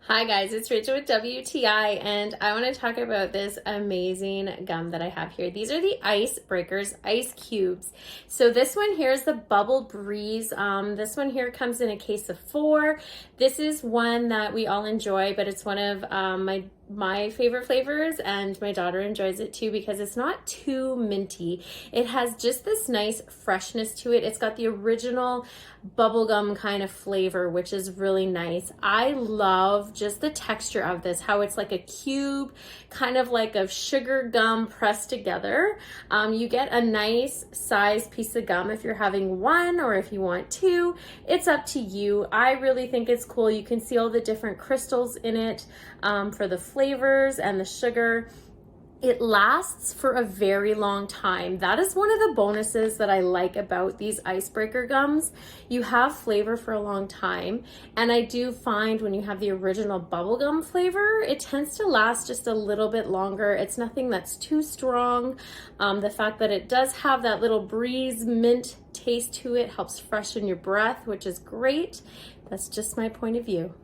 Hi guys, it's Rachel with WTI, and I want to talk about this amazing gum that I have here. These are the Ice Breakers Ice Cubes. So this one here is the Bubble Breeze. This one here comes in a case of 4. This is one that we all enjoy, but it's one of my favorite flavors, and my daughter enjoys it too because it's not too minty. It has just this nice freshness to it. It's got the original bubblegum kind of flavor, which is really nice. I love just the texture of this, how it's like a cube, kind of like a sugar gum pressed together. You get a nice size piece of gum if you're having one, or if you want two. It's up to you. I really think it's cool. You can see all the different crystals in it for the flavors and the sugar. It lasts for a very long time. That is one of the bonuses that I like about these icebreaker gums. You have flavor for a long time, and I do find when you have the original bubblegum flavor, it tends to last just a little bit longer. It's nothing that's too strong. The fact that it does have that little breeze mint taste to it helps freshen your breath, which is great. That's just my point of view.